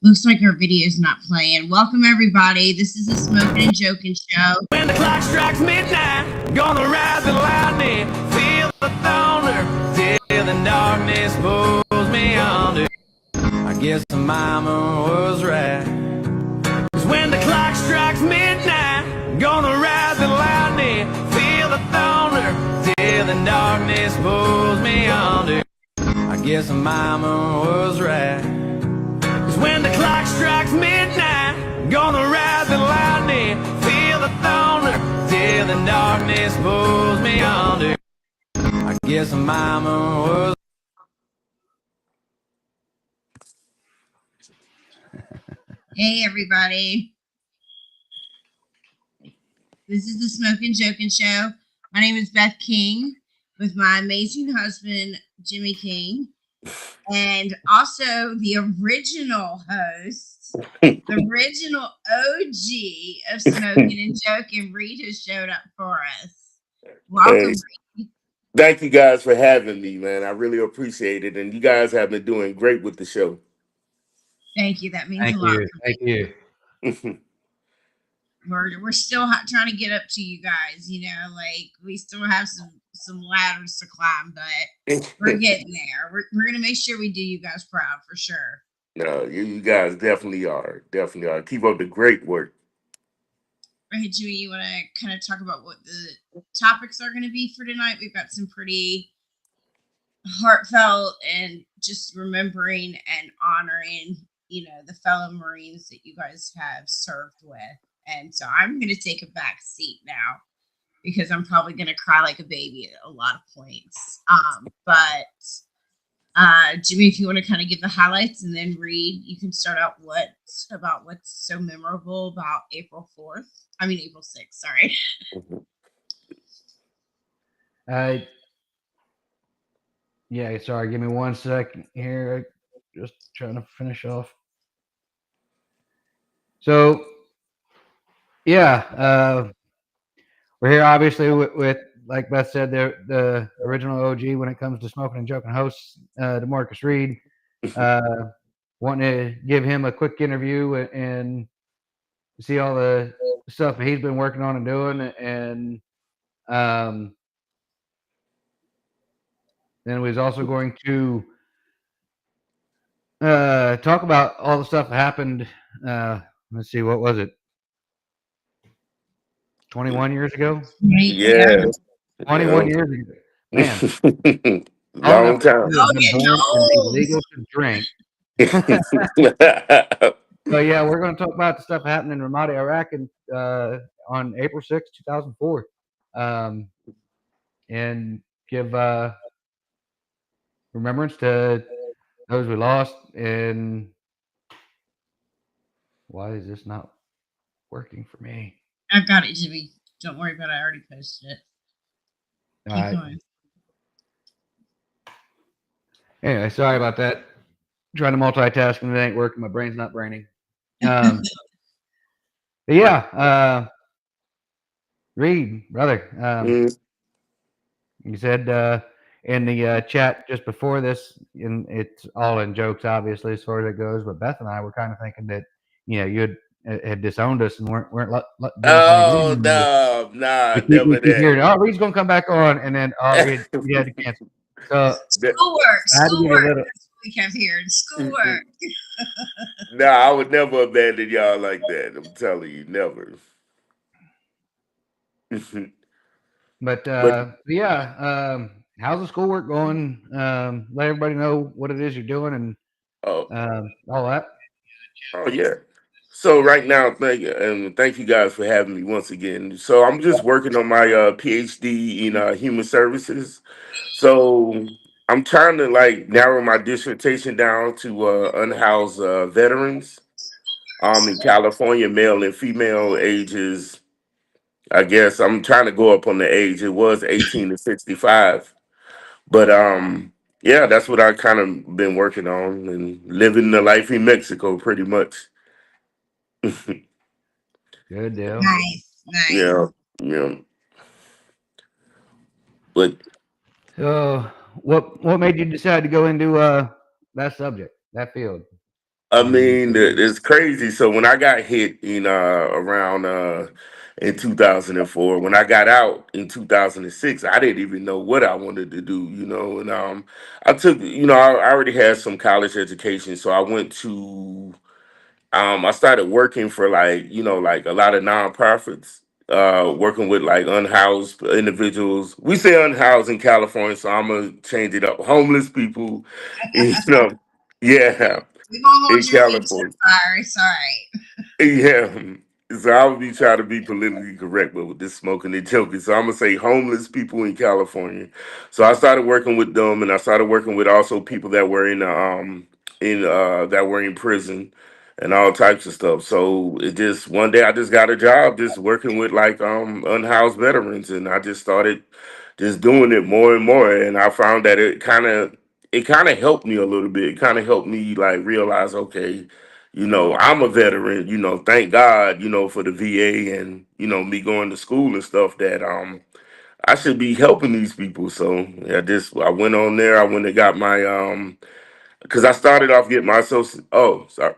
Looks like our video is not playing. Welcome, everybody. This is the Smoking and Joking Show. When the clock strikes midnight, gonna rise the lightning, feel the thunder, till the darkness pulls me under. I guess the mama was right. 'Cause when the clock strikes midnight, gonna rise the lightning, feel the thunder, till the darkness pulls me under. I guess the mama was right. 'Cause when the clock strikes midnight, gonna ride the lightning, feel the thunder, till the darkness pulls me under. I guess mama was. Hey, everybody. This is the Smoking and Joking Show. My name is Beth King with my amazing husband, Jimmy King, and also the original host, the original OG of Smoking and Joking. Reed has showed up for us. Welcome, Hey, thank you guys for having me, man. I really appreciate it. And you guys have been doing great with the show. Thank you. That means a Thank lot. you. Thank you. We're still trying to get up to you guys. Like we still have some ladders to climb, but we're getting there. We're gonna make sure we do you guys proud for sure. No, you guys definitely are. Definitely are. Keep up the great work. Right, Jimmy, you want to kind of talk about what the topics are going to be for tonight? We've got some pretty heartfelt and just remembering and honoring, the fellow Marines that you guys have served with. And so I'm going to take a back seat now because I'm probably going to cry like a baby at a lot of points. But Jimmy, if you want to kind of give the highlights and then Reed, you can start out what's so memorable about April 6th, sorry. Yeah, sorry, give me 1 second here. Just trying to finish off. So, yeah, we're here obviously with like Beth said, the original OG when it comes to Smoking and Joking hosts, Demarcus Reed. Wanting to give him a quick interview and see all the stuff that he's been working on and doing, and then we was also going to talk about all the stuff that happened. Let's see, what was it? 21 years ago? Yeah. 21 years ago. Man. Long time. Illegal to drink. So yeah, we're going to talk about the stuff happening in Ramadi, Iraq, on April 6, 2004, and give remembrance to those we lost. And why is this not working for me? I've got it, Jimmy. Don't worry about it. I already posted it. Keep going. Anyway, sorry about that. Trying to multitask and it ain't working. My brain's not braining. Yeah, Reed, brother, you said in the chat just before this, and it's all in jokes, obviously, as far as it goes, but Beth and I were kind of thinking that, you had disowned us and weren't Oh, no, nah, we never keep hearing, that. Reed's going to come back on, and then, we had to cancel. So, Schoolwork. We kept hearing schoolwork. Nah, I would never abandon y'all like that. I'm telling you, never. But yeah, how's the schoolwork going? Let everybody know what it is you're doing and Oh, all that. oh yeah. So right now, thank you guys for having me once again. So I'm just working on my PhD in human services. So I'm trying to like narrow my dissertation down to unhoused veterans in California, male and female ages. I guess I'm trying to go up on the age. It was 18 to 65, but yeah, that's what I kind of been working on and living the life in Mexico, pretty much. Good deal. Nice. Yeah, yeah. But So what made you decide to go into that subject, that field? I mean, it's crazy. So when I got hit in around in 2004, when I got out in 2006, I didn't even know what I wanted to do, and I took, I already had some college education, so I went to I started working for like, like a lot of nonprofits, working with like unhoused individuals. We say unhoused in California, so I'm gonna change it up. Homeless people, yeah, We're gonna hold in your feet to the California. fire. It's all right. Yeah. So I would be trying to be politically correct, but with this smoking and joking. So I'm gonna say homeless people in California. So I started working with them, and I started working with also people that were in that were in prison and all types of stuff. So it just one day I just got a job just working with like unhoused veterans, and I just started just doing it more and more, and I found that it kind of helped me a little bit. It kind of helped me like realize, okay, I'm a veteran, thank God, for the VA and, me going to school and stuff that I should be helping these people. So yeah, I went on there, I went and got my because I started off getting my associate. Oh, sorry.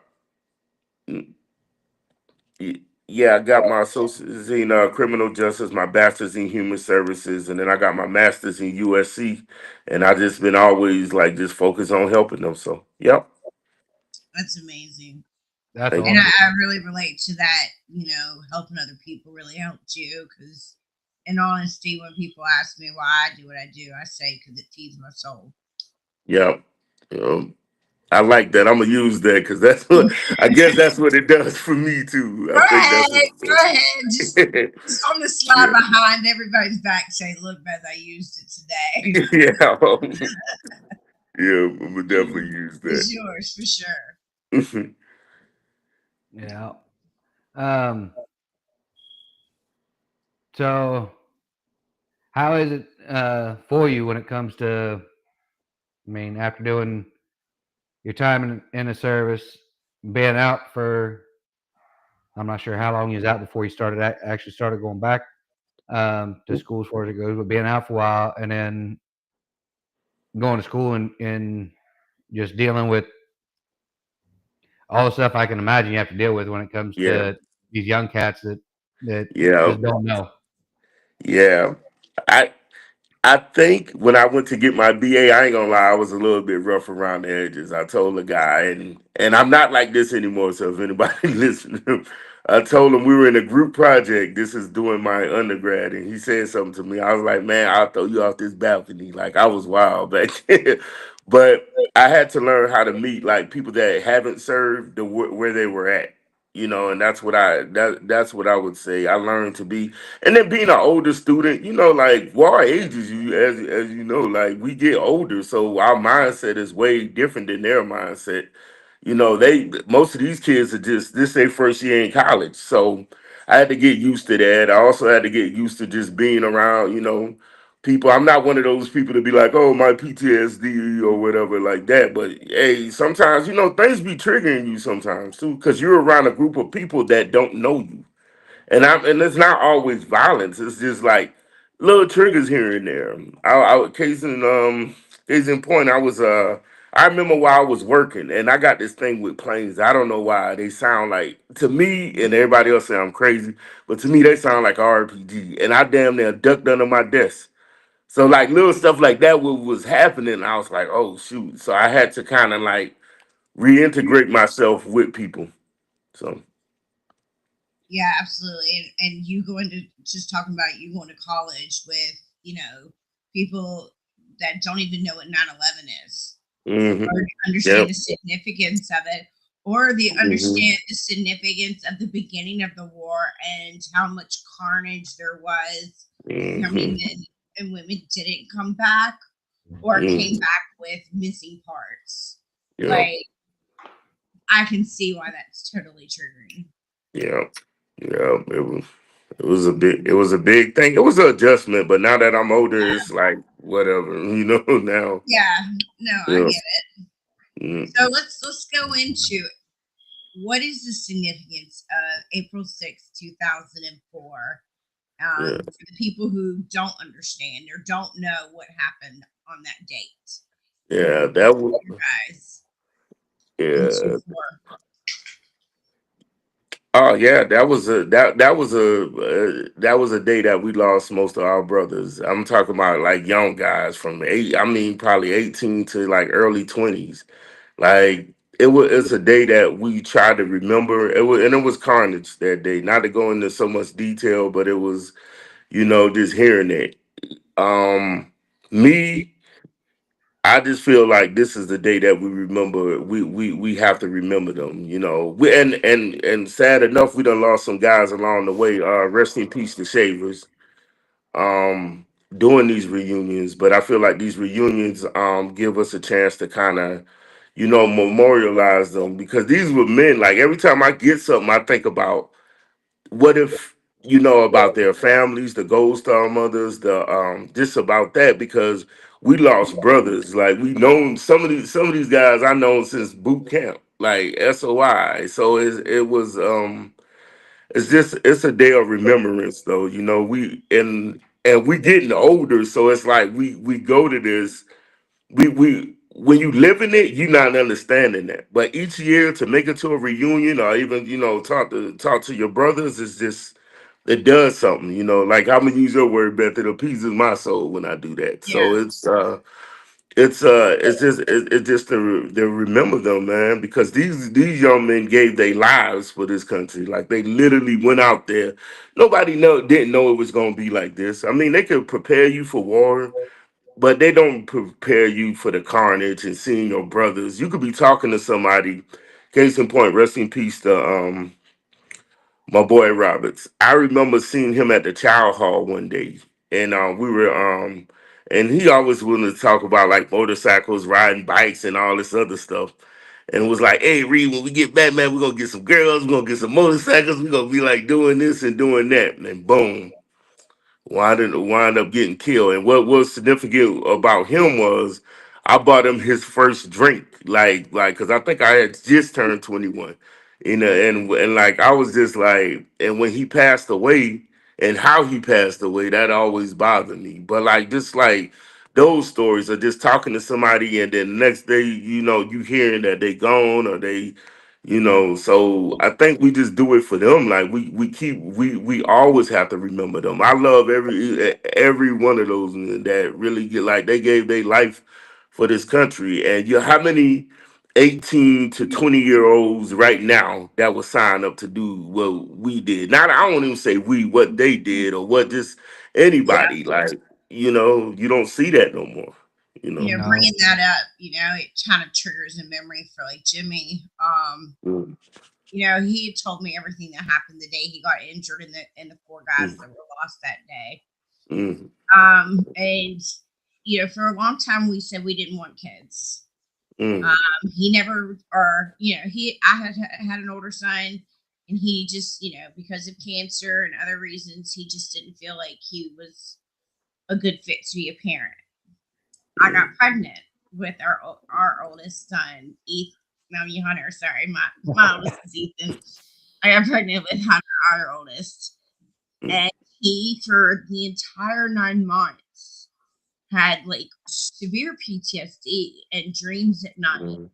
Yeah, I got my associates in criminal justice, my bachelor's in human services, and then I got my master's in USC. And I just been always like just focused on helping them. So yep. That's amazing. That's Thank And you. awesome. I really relate to that, helping other people really helped you because, in honesty, when people ask me why I do what I do, I say because it feeds my soul. Yep. I like that. I'm gonna use that because that's what I guess that's what it does for me too. I Go think ahead, that's what go it ahead. does. Just on the slide Yeah, behind everybody's back, say, "Look, Beth, I used it today." yeah, yeah. I'm gonna definitely use It's that. yours for sure. Yeah. Um. So, how is it for you when it comes to? I mean, after doing your time in the service, being out for, I'm not sure how long you was out before you started actually started going back to school as far as it goes, but being out for a while and then going to school and just dealing with all the stuff I can imagine you have to deal with when it comes Yeah, to these young cats that yeah, just don't know. yeah. I I think when I went to get my BA, I ain't gonna lie, I was a little bit rough around the edges. I told the guy, and I'm not like this anymore. So if anybody listening, I told him we were in a group project. This is doing my undergrad, and he said something to me. I was like, "Man, I'll throw you off this balcony." Like I was wild back then, but I had to learn how to meet like people that haven't served where they were at. And that's what I would say. I learned to be, and then being an older student, like our ages, you as you know, like we get older, so our mindset is way different than their mindset. They most of these kids are just this their first year in college, so I had to get used to that. I also had to get used to just being around, people. I'm not one of those people to be like, oh, my PTSD or whatever like that. But hey, sometimes things be triggering you sometimes too, because you're around a group of people that don't know you, and it's not always violence. It's just like little triggers here and there. Case in point, I remember while I was working, and I got this thing with planes. I don't know why they sound like to me, and everybody else say I'm crazy, but to me they sound like a RPG. And I damn near ducked under my desk. So like little stuff like that was happening. I was like, oh shoot. So I had to kind of like reintegrate myself with people. So Yeah, absolutely. And you go into just talking about you going to college with, people that don't even know what 9/11 is hmm or understand yep. the significance of it or the hmm understand the significance of the beginning of the war and how much carnage there was and how many hmm men and women didn't come back or came hmm back with missing parts. Yep. Like, I can see why that's totally triggering. Yep. Yep. It was a big thing. It was an adjustment, but now that I'm older, it's like whatever, now. Yeah, no, I Yeah. get it. mm, So let's go into what is the significance of April 6th, 2004, Yeah. for the people who don't understand or don't know what happened on that date. Yeah. That was You guys in yeah. 2004. Oh yeah, that was a day that we lost most of our brothers. I'm talking about like young guys from eight. I mean, probably 18 to like early 20s. Like it's a day that we try to remember. It was carnage that day. Not to go into so much detail, but it was just hearing it. Me, I just feel like this is the day that we remember. We have to remember them. We and sad enough, we done lost some guys along the way. Rest in peace to Shavers. Doing these reunions, but I feel like these reunions give us a chance to kind of memorialize them because these were men. Like every time I get something, I think about what if about their families, the Gold Star mothers, the just about that because we lost brothers. Like we known some of these guys I known since boot camp, like SOI. So it's a day of remembrance though. We we getting older, so it's like we go to this we when you live in it, you're not understanding that. But each year to make it to a reunion or even talk to your brothers is just it does something. Like I'm gonna use your word, Beth. It appeases my soul when I do that. So Yeah. it's just to remember them, man, because these young men gave their lives for this country. Like they literally went out there. Nobody didn't know it was gonna be like this. I mean, they could prepare you for war, but they don't prepare you for the carnage and seeing your brothers. You could be talking to somebody. Case in point, rest in peace to my boy Roberts. I remember seeing him at the Child Hall one day, and we were and he always wanted to talk about like motorcycles, riding bikes, and all this other stuff. And was like, "Hey, Reed, when we get back, man, we're gonna get some girls, we're gonna get some motorcycles, we're gonna be like doing this and doing that." And boom, wind up getting killed. And what was significant about him was I bought him his first drink, like because I think I had just turned 21, and like I was just like, and when he passed away and how he passed away, that always bothered me. But like just like those stories of just talking to somebody and then the next day, you hearing that they gone or so I think we just do it for them. Like we always have to remember them. I love every one of those men that really get like they gave their life for this country. And how many 18 to 20-year olds right now that would sign up to do what we did? Not I won't even say we, what they did or what just anybody like. You don't see that no more. You know. Bringing No. that up, it kind of triggers a memory for like Jimmy. Mm, He had told me everything that happened the day he got injured and the four guys mm, that were lost that day. mm, And for a long time we said we didn't want kids. mm, He never, or I had an older son, and he just, because of cancer and other reasons, he just didn't feel like he was a good fit to be a parent. I got mm, pregnant with our oldest son, Ethan. No, Hunter. Sorry, my oldest is Ethan. I got pregnant with Hunter, our oldest, mm, and he for the entire 9 months had like severe PTSD and dreams at night. mm.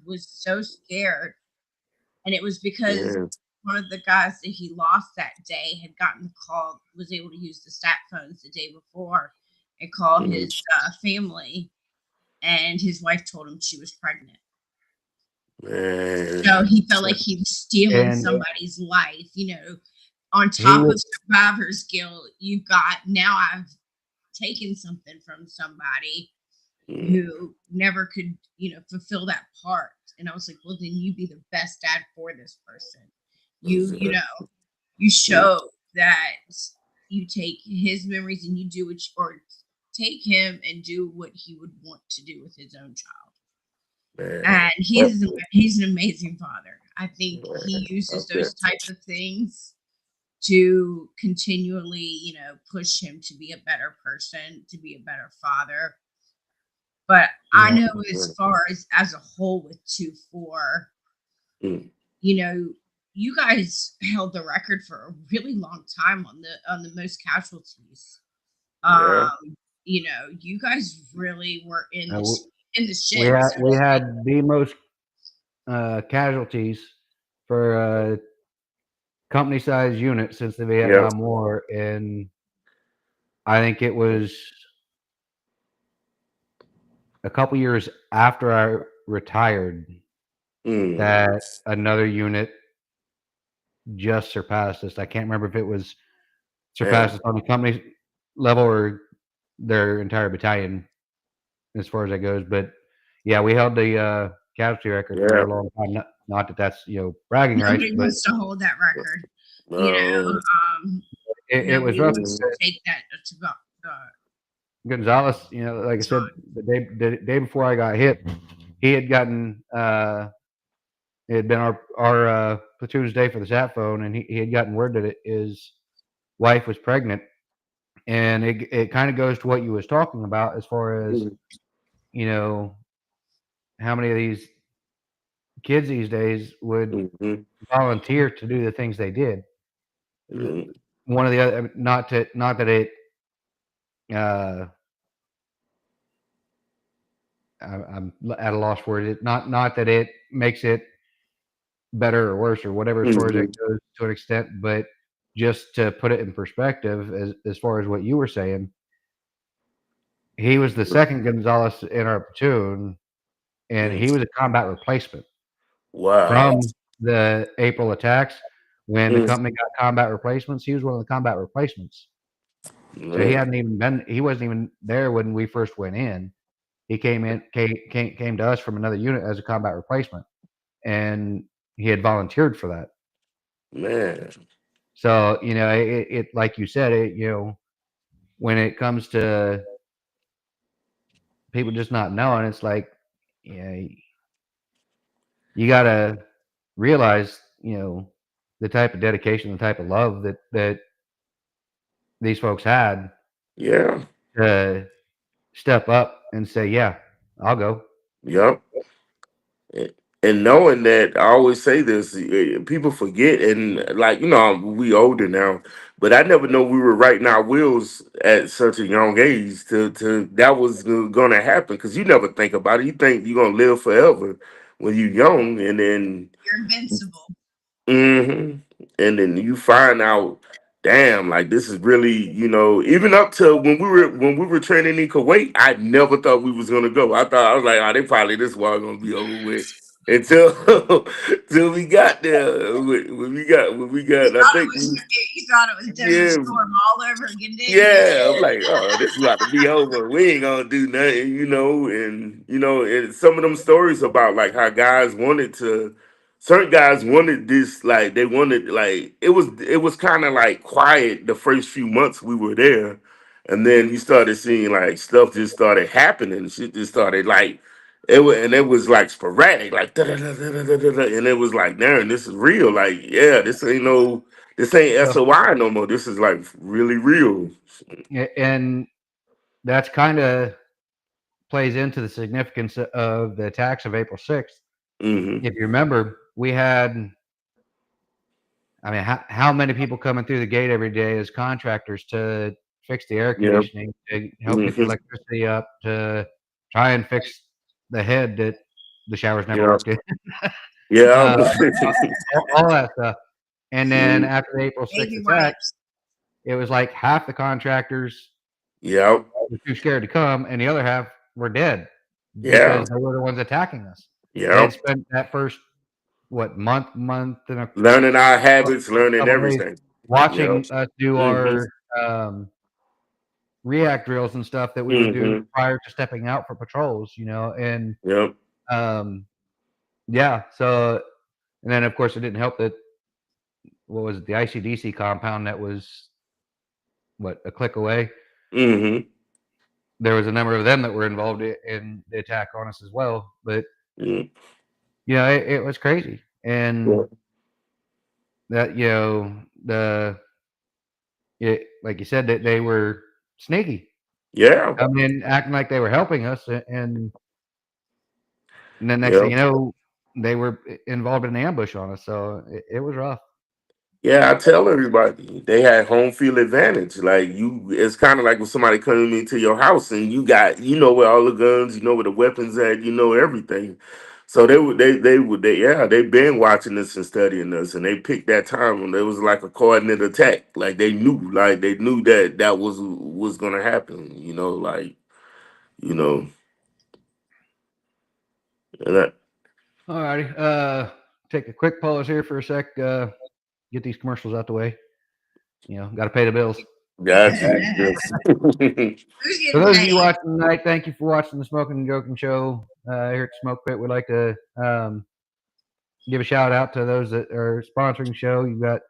Was so scared, and it was because Yeah. one of the guys that he lost that day had gotten the call, was able to use the stat phones the day before and call Mm, his family, and his wife told him she was pregnant. man. So he felt like he was stealing And somebody's life. On he top of was survivor's guilt, you've got, now I've taken something from somebody Mm, who never could, fulfill that part. And I was like, well, then you be the best dad for this person. You mm, show that you take his memories and you do or take him and do what he would want to do with his own child. man. And Oh, he's an amazing father. I think he man. uses Okay. those type of things to continually, push him to be a better person, to be a better father. But I yeah, know as far as a whole with 2-4, Mm, you know, you guys held the record for a really long time on the most casualties. yeah. You guys really were uh, we, in the shit, so to we speak. had the most casualties for company size unit since the Yep. Vietnam War, and I think it was a couple years after I retired Mm. that another unit just surpassed us. I can't remember if it was surpassed Man. us on the company level or their entire battalion as far as that goes. But yeah, we held the casualty record for a Yeah. very long time. Not that that's bragging rights, Nobody but wants to hold that record. Um, it was Nobody rough. wants mm, to take that to Gonzalez, like I said, the day before I got hit, he had gotten it had been our platoon's day for the sat phone, and he had gotten word that his wife was pregnant, and it kind of goes to what you was talking about as far as mm, you know how many of these kids these days would mhm, volunteer to do the things they did. mm, One of the other, not that it, uh, I'm at a loss for it. Not that it makes it better or worse or whatever as far as it mhm, goes to an extent, but just to put it in perspective, as far as what you were saying, he was the second Gonzalez in our platoon, and mm. he was a combat replacement Wow. from the April attacks. When the Mm, company got combat replacements, he was one of the combat replacements. So he man. hadn't even been, he wasn't even there when we first went in. He came to us from another unit as a combat replacement, and he had volunteered for that. Man. So it like you said, when it comes to people just not knowing, it's like, yeah, you gotta realize, the type of dedication, the type of love that these folks had Yeah. to step up and say, "Yeah, I'll go." Yep. And knowing that, I always say this, people forget, and like, we older now, but I never know we were writing our wills at such a young age to that was gonna happen, because you never think about it. You think you're gonna live forever when you're young, and then you're invincible. hmm and then you find out, damn, like this is really, even up to when we were training in Kuwait, I never thought we was gonna go. I was like, oh, they probably this war gonna be over with until till we got there. When we got, I think, You thought it was Desert yeah, Storm all over again, didn't you? yeah, I'm like, oh, this is about to be over. We ain't gonna do nothing, and and some of them stories about like how certain guys wanted this, like they wanted, like it was kind of like quiet the first few months we were there, and then you started seeing like stuff just started happening. Shit just started like it was like sporadic, like da-da-da-da-da-da-da, and it was like, damn, this is real. Like, yeah, this ain't So, SOI no more. This is like really real. and that's kind of plays into the significance of the attacks of April 6th. Hmm. If you remember, we had, I mean, how many people coming through the gate every day as contractors to fix the air Yeah. conditioning, to help get the Hmm. electricity up, to try and fix the head that the showers never Yeah. worked in, Yeah. uh, all that stuff. And then Mm. after the April 6th Baby attack, wipes. it was like half the contractors Yep. were too scared to come, and the other half were dead Yeah. because they were the ones attacking us. They had Yep. spent that first month and a Learning our habits, learning couple days everything. Yep. watching us do Hmm. our react drills and stuff that we would do Hmm. prior to stepping out for patrols, and Yep. um, yeah. So, and then of course it didn't help that what was it, the ICDC compound that was what a click away. Hmm. There was a number of them that were involved in the attack on us as well. But Hmm. it was crazy, and Yeah. that like you said, that they were sneaky, Yeah. coming in acting like they were helping us, and then next thing Yeah. you know, they were involved in an ambush on us. So it was rough. Yeah, I tell everybody they had home field advantage. Like it's kind of like when somebody coming into your house and you know where all the guns, you know where the weapons at, you know everything. So they've been watching us and studying us, and they picked that time when there was like a coordinated attack. Like they knew that that was gonna happen. You know, and that, All righty. Take a quick pause here for a sec. Get these commercials out the way. Got to pay the bills. got you. Yes. Who's For getting those of you paid? watching tonight, thank you for watching the Smoking and Joking Show here at the Smoke Pit. We'd like to give a shout out to those that are sponsoring the show. You've got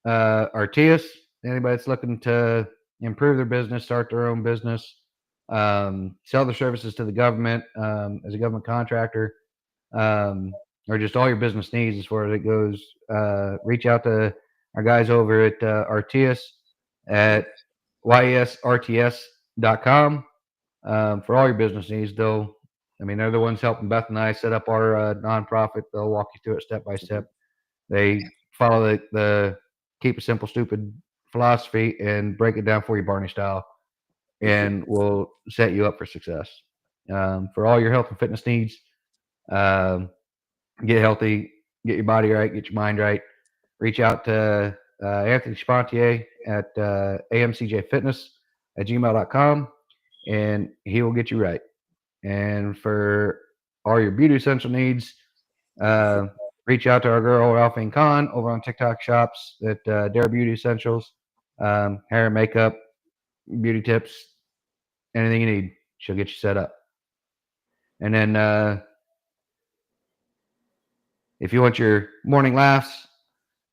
Artias, anybody that's looking to improve their business, start their own business, sell their services to the government as a government contractor, or just all your business needs as far as it goes. Reach out to our guys over at Artias at yesrts.com for all your business needs. They're the ones helping Beth and I set up our nonprofit. They'll walk you through it step by step. They follow the keep it simple, stupid philosophy and break it down for you, Barney style, and will set you up for success. For all your health and fitness needs, get healthy, get your body right, get your mind right. Reach out to Anthony Spontier at amcjfitness at gmail.com, and he will get you right. And for all your beauty essential needs, reach out to our girl Ralphine Khan over on TikTok shops at Dare Beauty Essentials, hair and makeup, beauty tips, anything you need. She'll get you set up. And then if you want your morning laughs,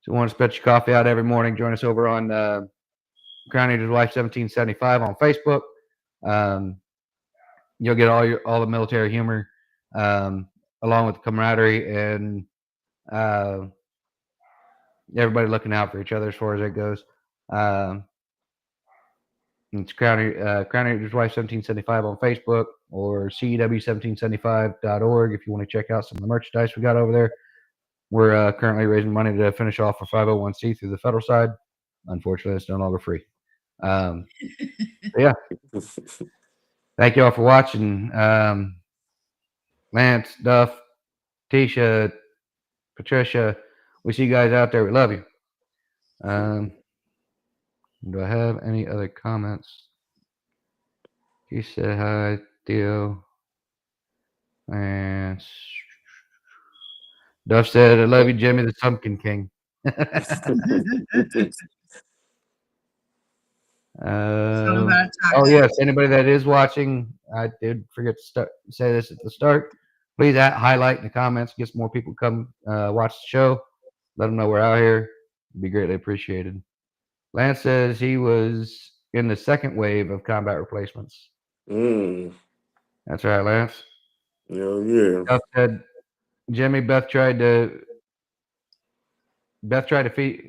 so you want to spit your coffee out every morning, join us over on Crown Eater's Wife 1775 on Facebook. You'll get all the military humor, along with the camaraderie and everybody looking out for each other as far as it goes. It's Crown Eater's Wife 1775 on Facebook or CEW1775.org if you want to check out some of the merchandise we got over there. We're currently raising money to finish off our 501c through the federal side. Unfortunately, it's no longer free. Yeah. Thank you all for watching. Lance, Duff, Tisha, Patricia, we see you guys out there. We love you. Do I have any other comments? He said hi, Theo. And Duff said, I love you, Jimmy the Sumpkin King. Yes, anybody that is watching, I did forget to say this at the start. Please highlight in the comments, get some more people come watch the show. Let them know we're out here. It'd be greatly appreciated. Lance says he was in the second wave of combat replacements. That's right, Lance. Yeah. Duff said, Jimmy, Beth tried to feed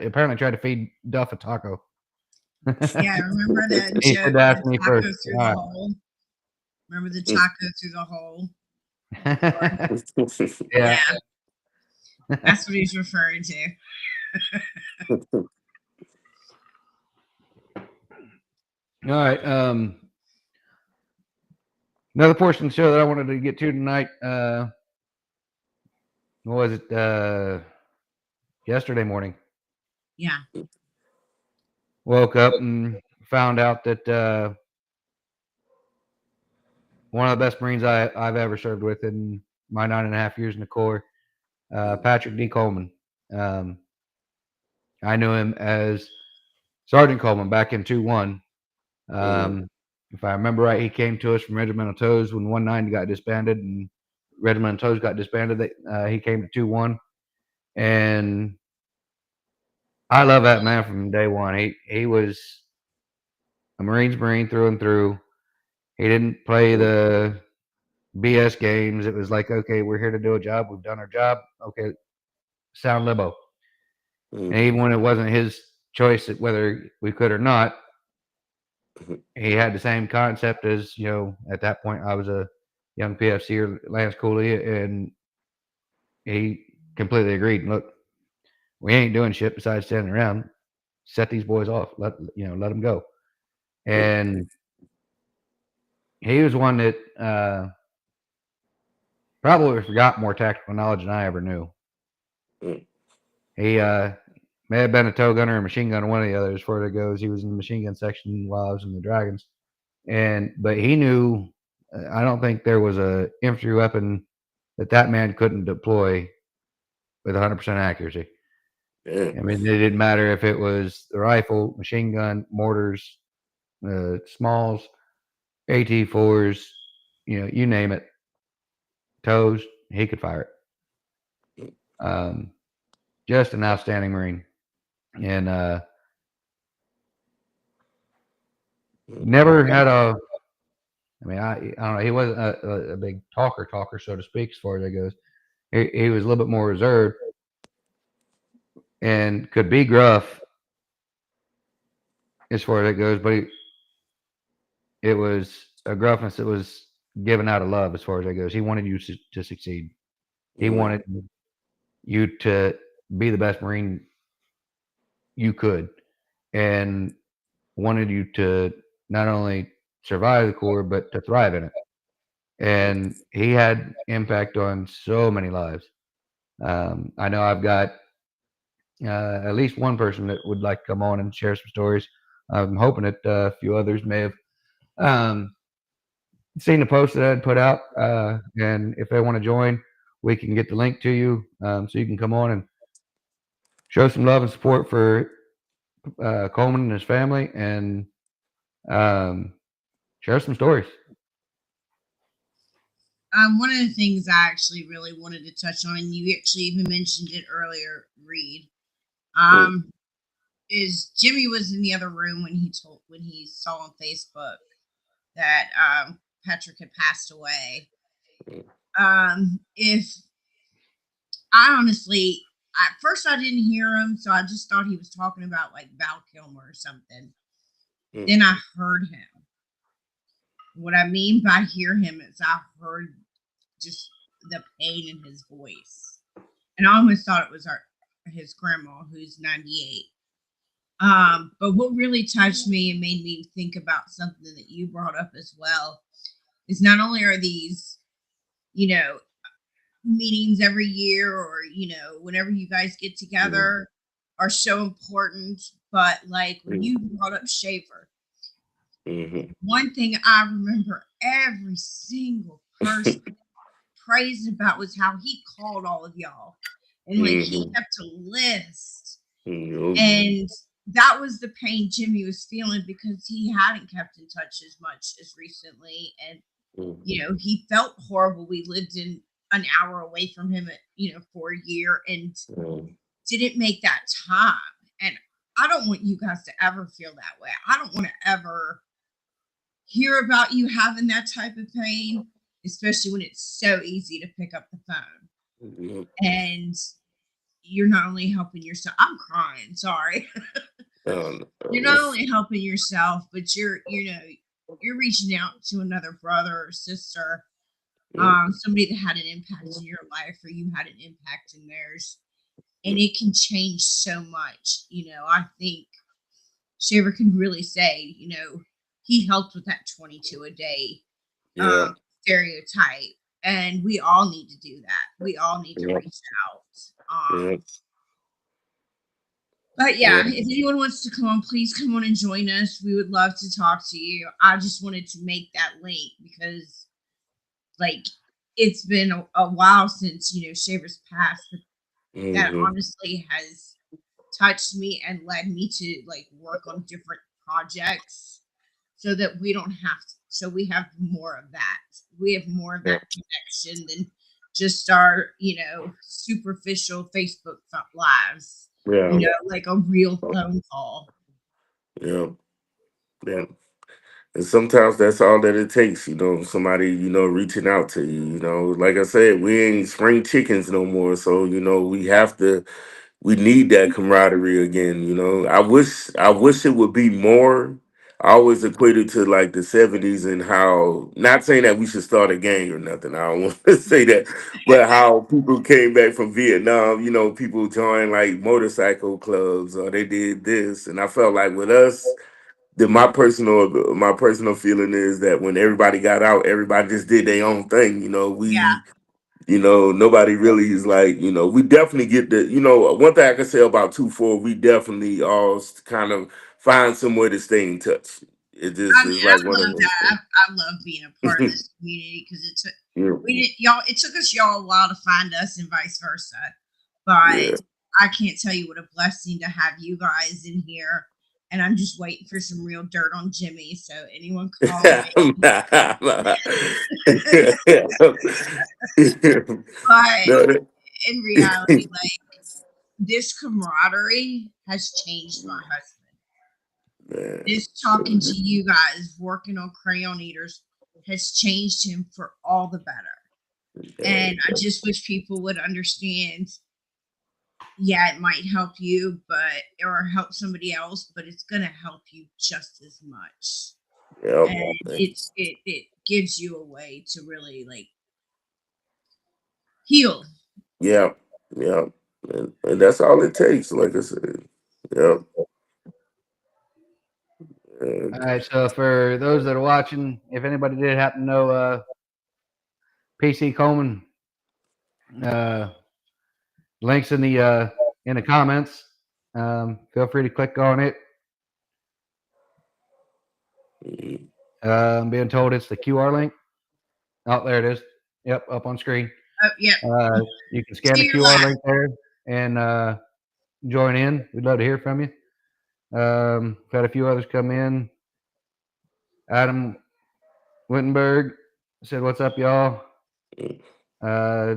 apparently tried to feed Duff a taco. Yeah, I remember that He joke. said to ask me first. Through the hole. Remember the taco through the hole? Yeah. That's what he's referring to. All right. Another portion of the show that I wanted to get to tonight. What was it? Yesterday morning. Yeah. Woke up and found out that one of the best Marines I've ever served with in my 9.5 years in the Corps, Patrick D. Coleman. I knew him as Sergeant Coleman back in 2-1. If I remember right, he came to us from Regimental Toes when 1-9 got disbanded and Regimental Toes got disbanded. He came to 2-1. And I love that man from day one. He was a Marine through and through. He didn't play the BS games. It was like, okay, we're here to do a job. We've done our job. Okay, sound libo. And even when it wasn't his choice whether we could or not, he had the same concept as, at that point I was a young PFC or Lance Cooley, and he completely agreed. Look, we ain't doing shit besides standing around. Set these boys off. Let them go. And he was one that probably forgot more tactical knowledge than I ever knew. Mm, He may have been a tow gunner or machine gunner, one of the others, as far as it goes. He was in the machine gun section while I was in the Dragons, but he knew. I don't think there was a infantry weapon that man couldn't deploy with 100% accuracy. yeah. I mean, it didn't matter if it was the rifle, machine gun, mortars, smalls, AT4s, you name it, toes, he could fire it. Just an outstanding Marine. And never had a, I mean, I don't know, he wasn't a big talker, so to speak, as far as that goes. He was a little bit more reserved and could be gruff as far as it goes, but it was a gruffness that was given out of love as far as that goes. He wanted you to succeed. He Mm, wanted you to be the best Marine you could, and wanted you to not only survive the Corps but to thrive in it. And he had impact on so many lives. I know I've got at least one person that would like to come on and share some stories. I'm hoping that a few others may have um, seen the post that I had put out, and if they want to join, we can get the link to you so you can come on and show some love and support for Coleman and his family, and um, share some stories. One of the things I actually really wanted to touch on, and you actually even mentioned it earlier, Reed, mm, um, is Jimmy was in the other room when he saw on Facebook that Patrick had passed away. mm, If I honestly, at first I didn't hear him, so I just thought he was talking about like Val Kilmer or something. mm, Then I heard him. What I mean by hear him is I heard just the pain in his voice, and I almost thought it was his grandma who's 98. But what really touched me and made me think about something that you brought up as well is not only are these, you know, meetings every year or, whenever you guys get mm, together are so important, but like when mm, you brought up Schaefer, mhm, one thing I remember every single person praised about was how he called all of y'all and like he mhm, kept a list. mm, And that was the pain Jimmy was feeling because he hadn't kept in touch as much as recently. And, mm, he felt horrible. We lived in an hour away from him, for a year and mm, didn't make that time. And I don't want you guys to ever feel that way. I don't want to ever hear about you having that type of pain, especially when it's so easy to pick up the phone. mm, And you're not only helping yourself, I'm crying, sorry. You're not only helping yourself, but you're reaching out to another brother or sister, mm, somebody that had an impact in your life or you had an impact in theirs. And it can change so much. I think Shaver can really say, he helped with that 22 a day yeah, stereotype. And we all need to do that. We all need to yeah, reach out. yeah, But yeah, yeah, if anyone wants to come on, please come on and join us. We would love to talk to you. I just wanted to make that link because, like, it's been a while since Shaver's passed, but that mhm, honestly has touched me and led me to like work on different projects so that we don't have to, so we have more of that. We have more of yeah, that connection than just our, superficial Facebook lives, yeah, like a real phone call. yeah, yeah. And sometimes that's all that it takes, somebody, reaching out to you, Like I said, we ain't spring chickens no more. So, we need that camaraderie again, I wish it would be more. I always equated to like the 70s and how, not saying that we should start a gang or nothing. I don't want to say that, but how people came back from Vietnam, people joined like motorcycle clubs or they did this. And I felt like with us, my personal feeling is that when everybody got out, everybody just did their own thing. Yeah. Nobody really is like, we definitely get the, one thing I can say about 2-4, we definitely all kind of find some way to stay in touch. It just is I like one of love those that. things. I love being a part of this community because Yeah, it took us y'all a while to find us and vice versa. But yeah. I can't tell you what a blessing to have you guys in here. And I'm just waiting for some real dirt on Jimmy. So anyone call me. But No, in reality, like this camaraderie has changed my husband. man, This talking to you guys, working on Crayon Eaters, has changed him for all the better. And I just wish people would understand. Yeah, it might help you, but or help somebody else, but it's gonna help you just as much. yep, And it gives you a way to really like heal. yep, yep, and that's all it takes. Like I said, yep. All And, right, so for those that are watching, if anybody did happen to know PC Coleman, uh, links in the comments. Feel free to click on it. I'm being told it's the QR link. Oh, there it is. Yep, up on screen. Yeah, You can to scan the your QR left. link there and join in. We'd love to hear from you. Got a few others come in. Adam Wittenberg said, "What's up, y'all?" Uh,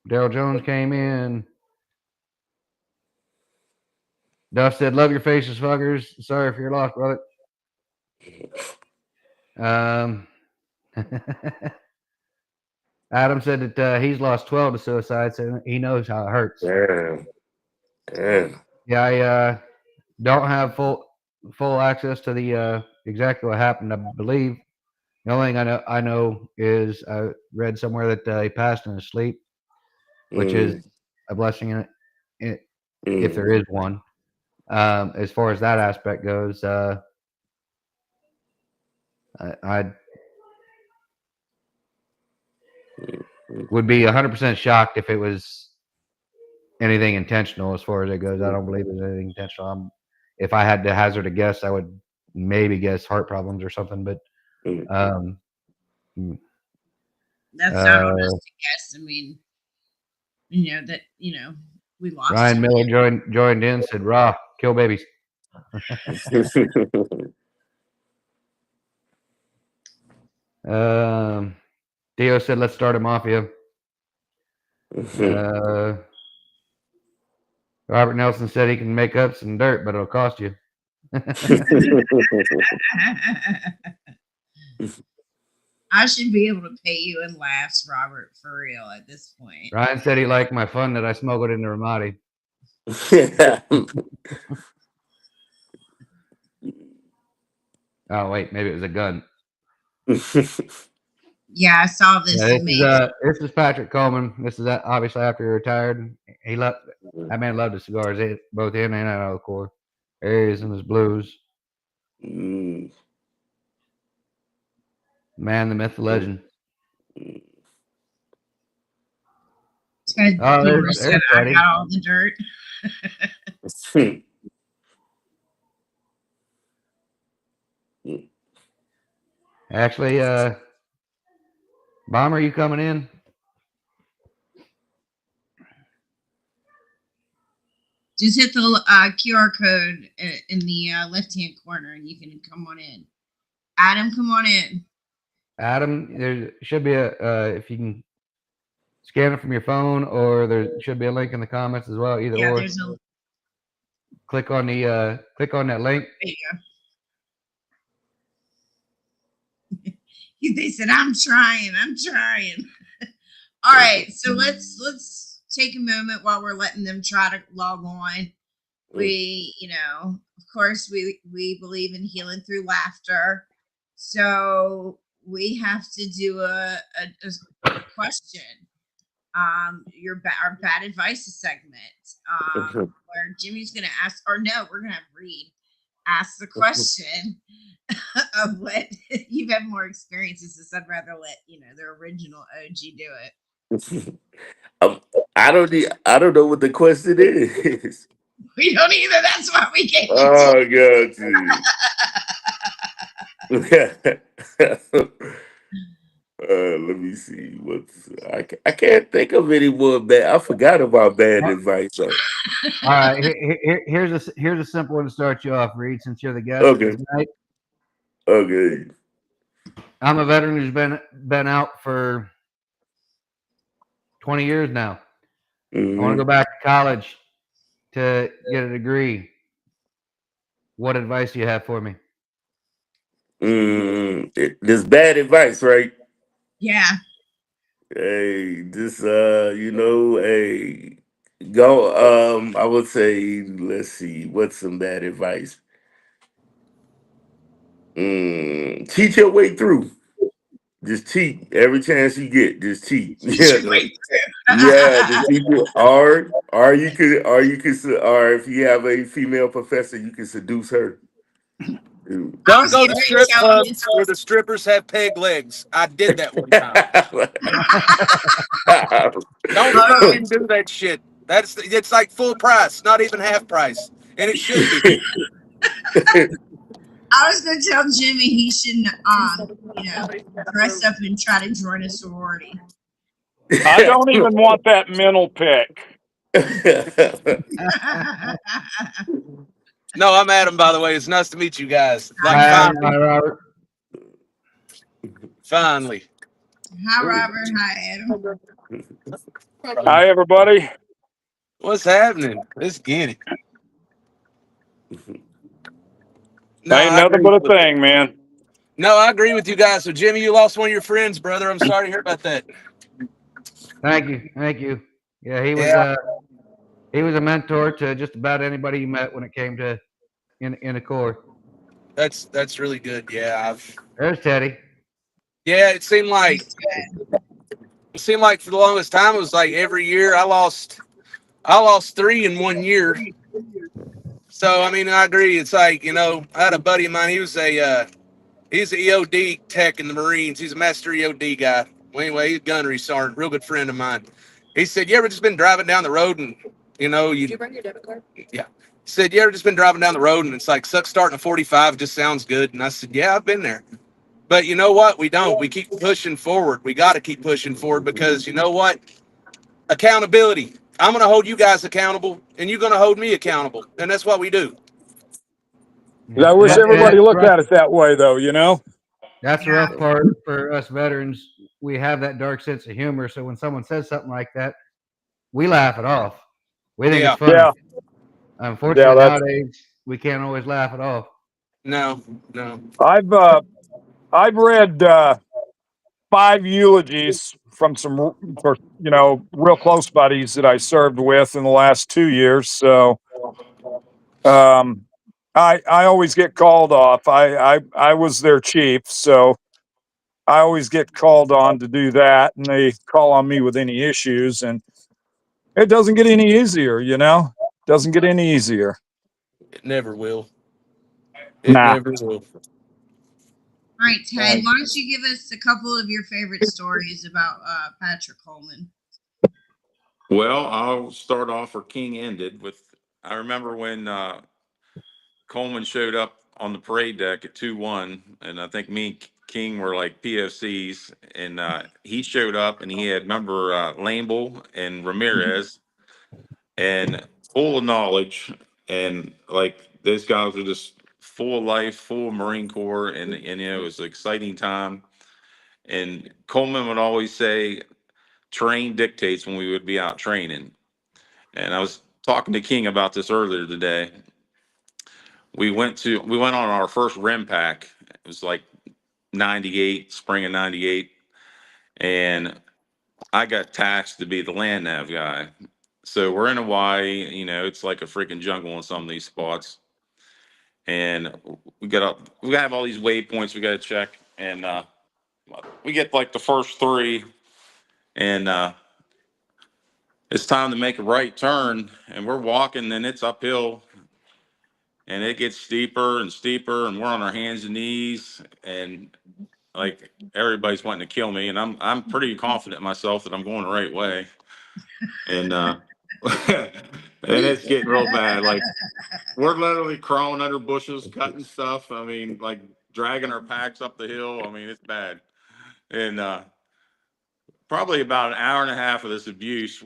Daryl Jones came in. Duff said, "Love your faces, fuckers. Sorry for your loss, brother." Um, Adam said that he's lost 12 to suicide, so he knows how it hurts. damn, damn. Yeah, I don't have full access to the exactly what happened. I believe the only thing I know is I read somewhere that he passed in his sleep, which is Mm, a blessing in if there mm, is one. As far as that aspect goes, I mm, would be 100% shocked if it was anything intentional. As far as it goes, I don't believe it's anything intentional. If I had to hazard a guess, I would maybe guess heart problems or something. But mm. um, mm, That's not on us uh, to guess. I mean, that we lost Ryan him. Miller joined in, said, "Raw, kill babies." Um, Theo said, "Let's start a mafia." Uh, Robert Nelson said he can make up some dirt, but it'll cost you. I should be able to pay you in laughs, Robert, for real at this point. Ryan said he liked my fun that I smuggled into Ramadi. Oh wait, maybe it was a gun. Yeah, I saw Yeah, this amazing. this is Patrick Coleman. This is obviously after he retired. He loved that man loved his cigars, both in and out of the core. There he is in his blues. Mm, Man, the myth, the legend. Ted Oh, Beaver said, there's "I Teddy. got all the dirt." Actually, Bomber, you coming in? Just hit the QR code in the left-hand corner, and you can come on in. Adam, come on in. Adam, there should be a if you can scan it from your phone, or there should be a link in the comments as well. Either Yeah, or, there's a click on that link. video. They said, "I'm trying. I'm trying." All right, so let's take a moment while we're letting them try to log on. We, of course, we believe in healing through laughter, so we have to do a question. Our bad advice segment, where Jimmy's gonna ask, or no, we're gonna have Reed. ask the question of what you've had more experiences. Since I'd rather let the original OG do it. Um, I don't know what the question is. We don't either. That's why we gave it to Oh, got you. Let me see. I can't think of any more bad. I forgot about bad advice. All right, here's a simple one to start you off, Reed. Since you're the guest for Okay. tonight, Okay. I'm a veteran who's been out for 20 years now. I want to go Hmm. back to college to get a degree. What advice do you have for me? This bad advice, right? Yeah. Hey, hey, go. I would say, let's see, what's some bad advice? Cheat your way through. Just cheat every chance you get. Just cheat. Teach Yeah, your way yeah. Just through. cheat. Or if you have a female professor, you can seduce her. Dude. I Don't was go getting to ready to strip tell you. clubs where the strippers have peg legs. I did that one time. Don't Oh, fucking do that shit. It's like full price, not even half price, and it should be. I was going to tell Jimmy he shouldn't, dress up and try to join a sorority. I don't even want that mental pick. No, I'm Adam, by the way. It's nice to meet you guys. Like Hi, Hi, finally, Robert. finally. Hi, Robert. Hi, Adam. Hi, everybody. What's happening? Let's get it. No, Ain't I nothing agree. but a thing, man. No, I agree with you guys. So, Jimmy, you lost one of your friends, brother. I'm sorry to hear about that. Thank you. Yeah, Yeah, he was a mentor to just about anybody you met when it came to in the Corps. that's really good. There's Teddy. Yeah. There's Ted. It seemed like for the longest time it was like every year I lost three in 1 year. So I mean, I agree. It's like I had a buddy of mine. He's an EOD tech in the Marines. He's a master EOD guy. Well, anyway, he's a gunnery sergeant, real good friend of mine. He said, "You ever just been driving down the road and you?" Did you bring your debit card? Yeah. He said, "You ever just been driving down the road and it's like sucks starting a 45 just sounds good?" And I said, "Yeah, I've been there." But you know what? We don't. We keep pushing forward. We got to keep pushing forward because you know what? Accountability. I'm going to hold you guys accountable, and you're going to hold me accountable, and that's what we do. Yeah, I wish and everybody looked at it that way, though, you know? that's the Yeah. rough part for us veterans. We have that dark sense of humor. So when someone says something like that, we laugh it off. We think it's Yeah. funny. Yeah. Yeah, Unfortunately, that's. nowadays we can't always laugh it off. No. No. I've read 5 eulogies from real close buddies that I served with in the last 2 years. So um, I always get called off. I was their chief, so I always get called on to do that, and they call on me with any issues, and it doesn't get any easier, you know? Doesn't get any easier. It never will. It Nah. never will. All right, Ted, why don't you give us a couple of your favorite stories about Patrick Coleman? Well, I'll start off where King ended with. I remember when Coleman showed up on the parade deck at 2-1, and I think me and King were like PFCs, and he showed up and he had remember Lamble and Ramirez, and full of knowledge, and like those guys were just full of life, full of Marine Corps, and it was an exciting time. And Coleman would always say, "Train dictates," when we would be out training. And I was talking to King about this earlier today. We went on our first REM pack. It was like 98, spring of 98. And I got tasked to be the land nav guy. So we're in Hawaii, it's like a freaking jungle in some of these spots. And we gotta have all these waypoints we gotta check. And we get like the first three, and it's time to make a right turn, and we're walking and it's uphill. and it gets steeper and steeper, and we're on our hands and knees, and like everybody's wanting to kill me, and I'm pretty confident in myself that I'm going the right way, and and it's getting real bad. Like we're literally crawling under bushes, cutting stuff. I mean, like dragging our packs up the hill. I mean, it's bad, and probably about an hour and a half of this abuse.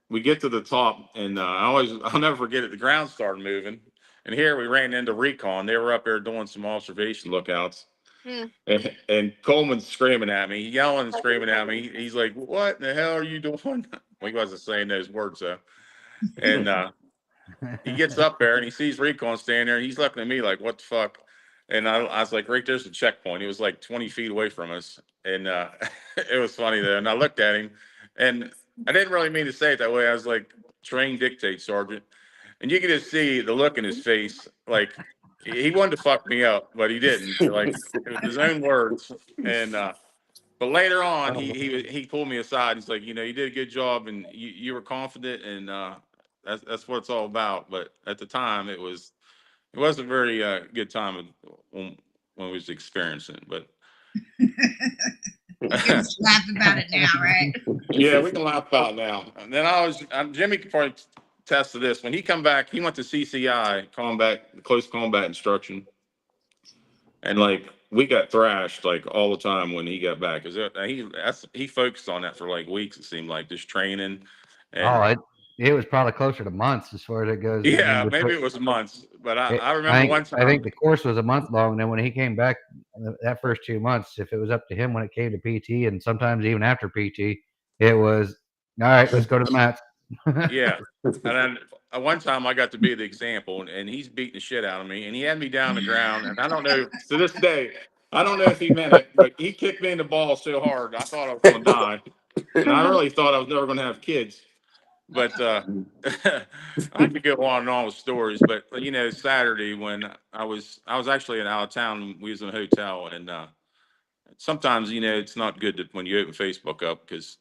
We get to the top, and I'll never forget it. The ground started moving, and here we ran into recon. They were up there doing some observation lookouts, and Coleman's screaming at me, yelling and screaming at me. He's like, "What in the hell are you doing?" Well, he wasn't saying those words though, and he gets up there and he sees Recon standing there. And he's looking at me like, "What the fuck?" And I was like, "Right there's the checkpoint." He was like 20 feet away from us, and it was funny though. And I looked at him, and I didn't really mean to say it that way. I was like, "Train dictate, Sergeant," and you could just see the look in his face, like he wanted to fuck me up, but he didn't. Like it was his own words, and but later on, he pulled me aside. He's like, you did a good job, and you were confident, and that's what it's all about. But at the time, it wasn't a very good time when we was experiencing it. But You can just laugh about it now, right? yeah, we can laugh about it now. And then Jimmy could probably attest to this. When he come back, he went to CCI combat, close combat instruction, and like we got thrashed like all the time when he got back because he focused on that for like weeks. It seemed like just training, and Oh, it was probably closer to months as far as it goes. I yeah, mean, maybe it was months, but I remember one I think time. the course was a month long. And then when he came back, that first 2 months, if it was up to him when it came to PT, and sometimes even after PT, it was all right. Let's go to the mats. Yeah, and then one time I got to be the example, and he's beating the shit out of me, and he had me down the ground, and I don't know to this day, I don't know if he meant it, but he kicked me in the ball so hard I thought I was going to die, and I really thought I was never going to have kids. But I could go on and on with stories. But Saturday when I was actually out of town, we was in a hotel, and sometimes it's not good when you open Facebook up because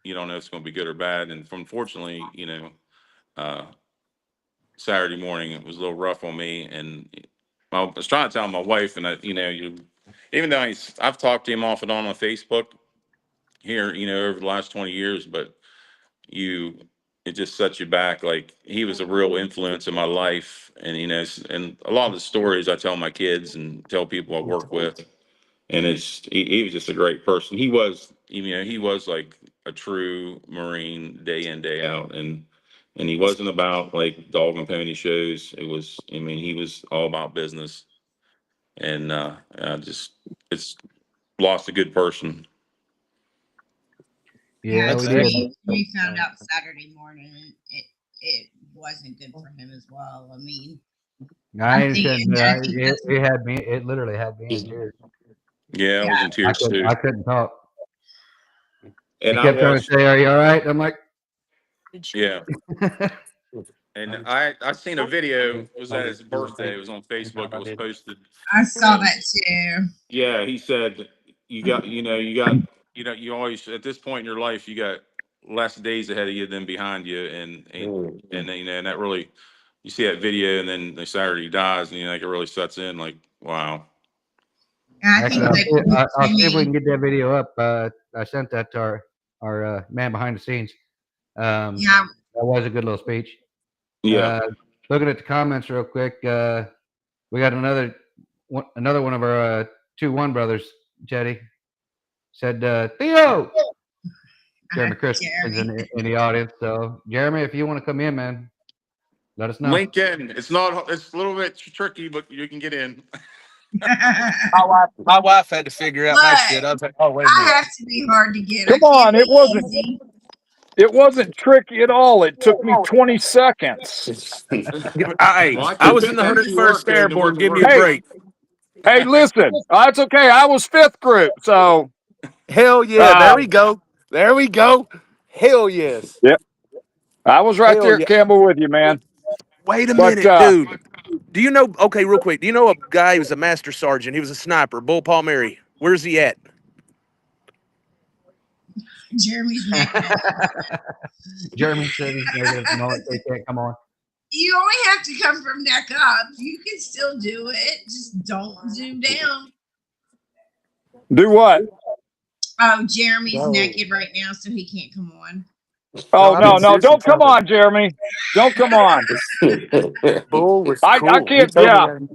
you don't know if it's going to be good or bad. And unfortunately, uh, Saturday morning it was a little rough on me, and I was trying to tell my wife, and even though I've talked to him off and on Facebook here, over the last 20 years, but you it just sets you back. Like he was a real influence in my life, and and a lot of the stories I tell my kids and tell people I work with, and he was just a great person. He was like a true Marine day in day out, and he wasn't about like dog and pony shows. He was all about business, and I just it's lost a good person. Yeah, Yeah, we did. we found out Saturday morning, and it wasn't good for him as well. I mean, I I'm thinking couldn't. that I think that's It had me. It literally had me in tears. Yeah, I was in yeah. tears too, I couldn't talk. and He I kept trying to watched. say, "Are you all right?" I'm like, Yeah. And I seen a video. It was at his birthday. It was on Facebook. It was posted. I saw And that too. yeah, he said you always at this point in your life you got less days ahead of you than behind you, and that really you see that video, and then the Saturday he dies, and like it really sets in. Like wow. And I actually, think like with I'll see if we Jimmy, can get that video up. I sent that to our man behind the scenes. yeah, That was a good little speech. Yeah. Uh, looking at the comments real quick, we got another one of our 2-1 brothers, Teddy, said, Theo! Jeremy Chris is Jeremy. in the audience. So, Jeremy, if you want to come in, man, let us know. LinkedIn. It's a little bit tricky, but you can get in. My wife had to figure out my shit. But I was like, oh wait a I minute. have to be hard to get. I Come can't on, be easy. it wasn't tricky at all. It took me 20 seconds. Well, I I could was in bet the that you 101st worked there to Airborne. work Give me a work. Hey, break. hey, listen, that's okay. I was fifth group, so Hell yeah. There we go. There we go. Hell yes. yeah, I was right Hell there at yeah. Campbell with you, man. Wait a But minute, dude. Do you know? Okay, real quick. Do you know a guy who was a master sergeant? He was a sniper, Bull Palmieri. Where's he at? Jeremy's necking it. Jeremy said he's negative at the moment, so he can't come on. You only have to come from neck up. You can still do it. Just don't zoom down. Do what? Oh, Jeremy's naked right now, so he can't come on. Oh, No, I've been no, seriously don't trying come to. on, Jeremy. Don't come on. Bull was I cool. He can't. told me Yeah. that.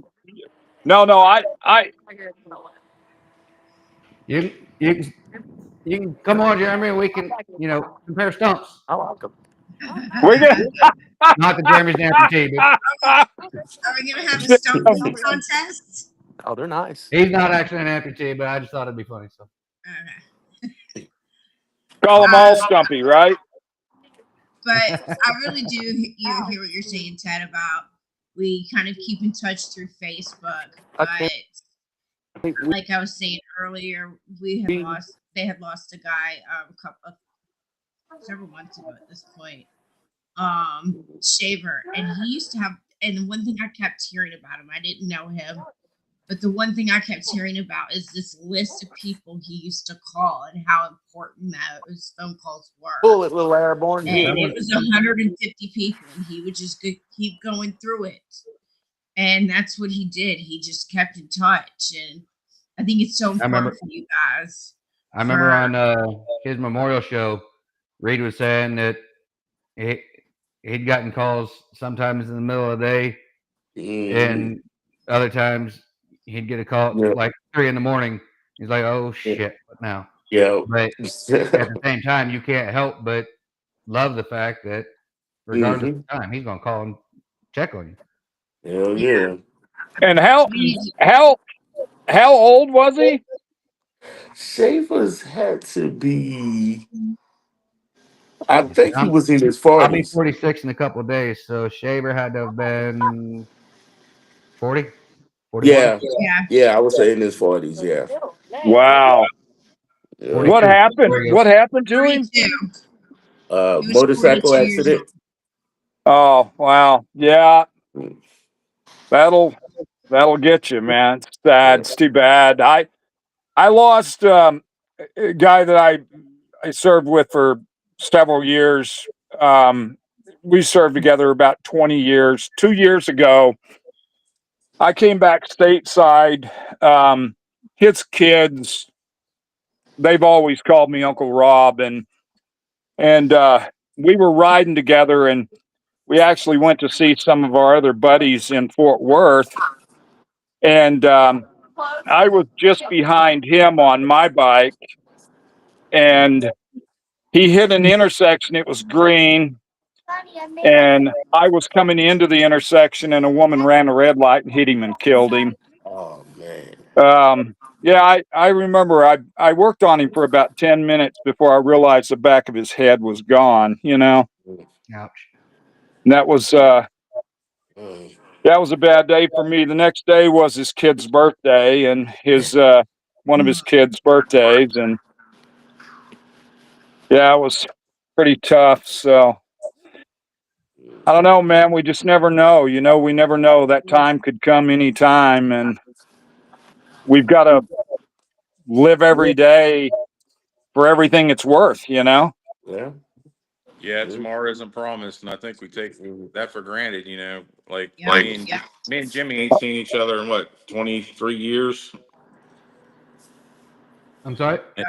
No, I. You you can come on, Jeremy. We can compare stumps. I like him. We get. Not that Jeremy's an amputee, but Are we gonna have a stumping contest? Oh, they're nice. he's not actually an amputee. But I just thought it'd be funny. So Okay. Call them all Stumpy, right? But I really do hear what you're saying, Ted, about we kind of keep in touch through Facebook. I But think like I was saying earlier, they had lost a guy several months ago at this point. Shaver, and he used to have. And one thing I kept hearing about him, I didn't know him, but the one thing I kept hearing about is this list of people he used to call and how important those phone calls were. bullet, little airborne. And it was 150 people, and he would just keep going through it. And that's what he did. He just kept in touch, and I think it's so important for you guys. I remember on his memorial show, Reed was saying that he'd gotten calls sometimes in the middle of the day, and other times he'd get a call like 3 a.m. He's like, "Oh shit, what now?" Yeah. But at the same time, you can't help but love the fact that regardless of time, he's gonna call and check on you. Hell yeah. And how old was he? Shavers had to be. I think he I'm- was in his I'll be 40s. 46 in a couple of days, so Shaver had to have been 40, 41. Yeah. Yeah. Yeah, I would say in his 40s. Yeah. Wow. Yeah. What 42. happened? There he What is. happened to him? 42. He was Motorcycle 42 years old. accident. Oh, wow. Yeah, that'll get you, man. It's sad. It's too bad. I lost a guy that I served with for several years. We served together about 20 years. 2 years ago, I came back stateside. His kids, they've always called me Uncle Rob, and we were riding together, and we actually went to see some of our other buddies in Fort Worth, and I was just behind him on my bike, and he hit an intersection. It was green, and I was coming into the intersection, and a woman ran a red light and hit him and killed him. Oh man. Yeah, I remember I worked on him for about 10 minutes before I realized the back of his head was gone, Ouch. And that was a bad day for me. The next day was his kid's birthday, and his one of his kids' birthdays, and yeah, it was pretty tough. So I don't know, man. We just never know. We never know. That time could come anytime, and we've got to live every day for everything it's worth. Yeah. Yeah, tomorrow isn't promised, and I think we take that for granted. Like Yeah. me and Jimmy ain't seen each other in what 23 years. I'm sorry. And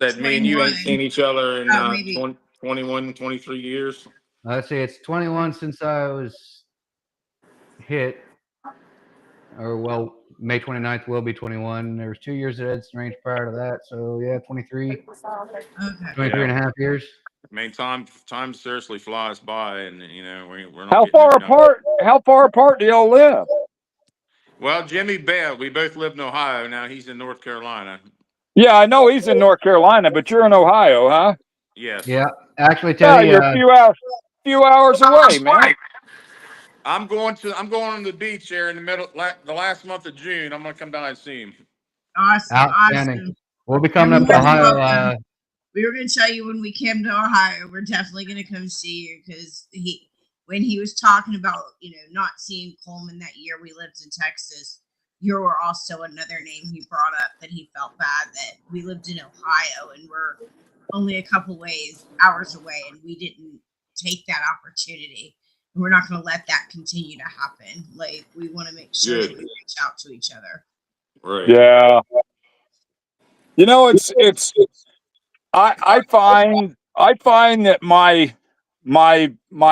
said me and you ain't 21. seen each other in Maybe. 20, 21, 23 years. Let's see. It's 21 since I was hit, or well, May 29th will be 21. There was 2 years at Edson Range prior to that, so yeah, 23, Okay. 23 and a half years. I mean, time seriously flies by, and we're not How getting far it done. apart? How far apart do y'all live? Well, Jimmy Beth, we both live in Ohio. Now he's in North Carolina. Yeah, I know he's in North Carolina, but you're in Ohio, huh? Yes. Yeah, actually, Yeah, Teddy. you're a few hours away, man. I'm going on the beach there in the last month of June. I'm going to come down and see him. Awesome. Outstanding. Awesome. We'll be coming up to Ohio. We were going to tell you when we came to Ohio, we're definitely going to come see you because when he was talking about, not seeing Coleman that year we lived in Texas, you were also another name he brought up that he felt bad that we lived in Ohio and we're only a couple hours away and we didn't take that opportunity. we're not going to let that continue to happen. Like, we want to make sure that we reach out to each other. Right. Yeah. You know, I find that my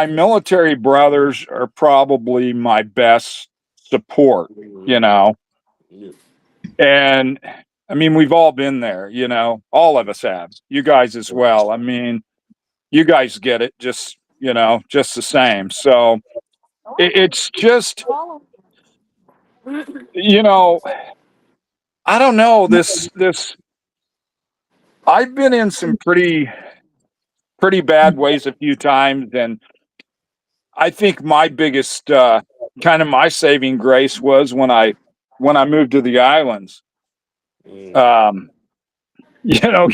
military brothers are probably my best support, you know. And I mean, we've all been there, you know. All of us have. You guys as well. I mean, you guys get it just, you know, just the same. So it's just, you know, I don't know, this I've been in some pretty bad ways a few times, and I think my biggest kind of my saving grace was when I moved to the islands. You know,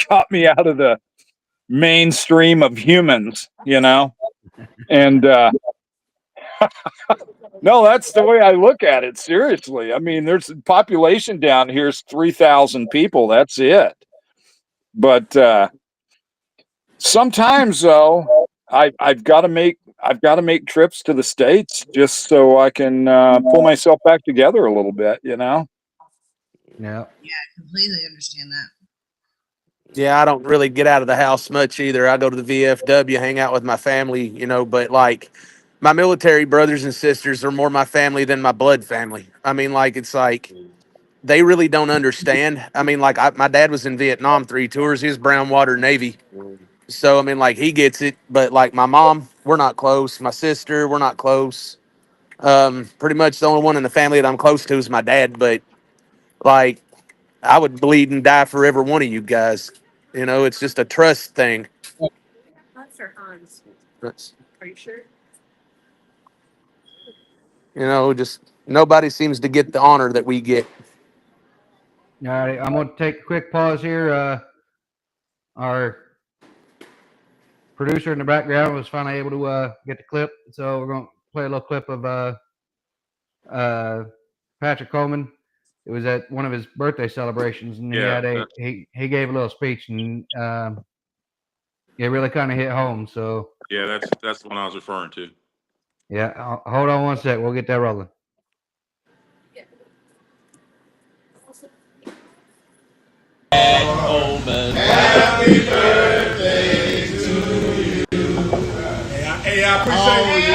got me out of the mainstream of humans, you know. And no, that's the way I look at it, seriously. I mean, there's population down here is 3,000 people, that's it. But sometimes though, I've got to make trips to the States just so I can pull myself back together a little bit, you know. Yeah. Yeah, I completely understand that. Yeah, I don't really get out of the house much either. I go to the VFW, hang out with my family, you know, but like my military brothers and sisters are more my family than my blood family. I mean, like, it's like they really don't understand. I mean, like, my dad was in Vietnam 3 tours. He was Brown Water Navy. So, I mean, like, he gets it. But, like, my mom, we're not close. My sister, we're not close. Pretty much the only one in the family that I'm close to is my dad. But, like, I would bleed and die for every one of you guys. You know, it's just a trust thing. That's- You know, just nobody seems to get the honor that we get. All right, I'm gonna take a quick pause here. Our producer in the background was finally able to get the clip, so we're gonna play a little clip of Patrick Coleman. It was at one of his birthday celebrations, and he gave a little speech, and it really kind of hit home. So Yeah, that's the one I was referring to. yeah, hold on one sec, we'll get that rolling. Happy birthday to you. Hey, I appreciate it.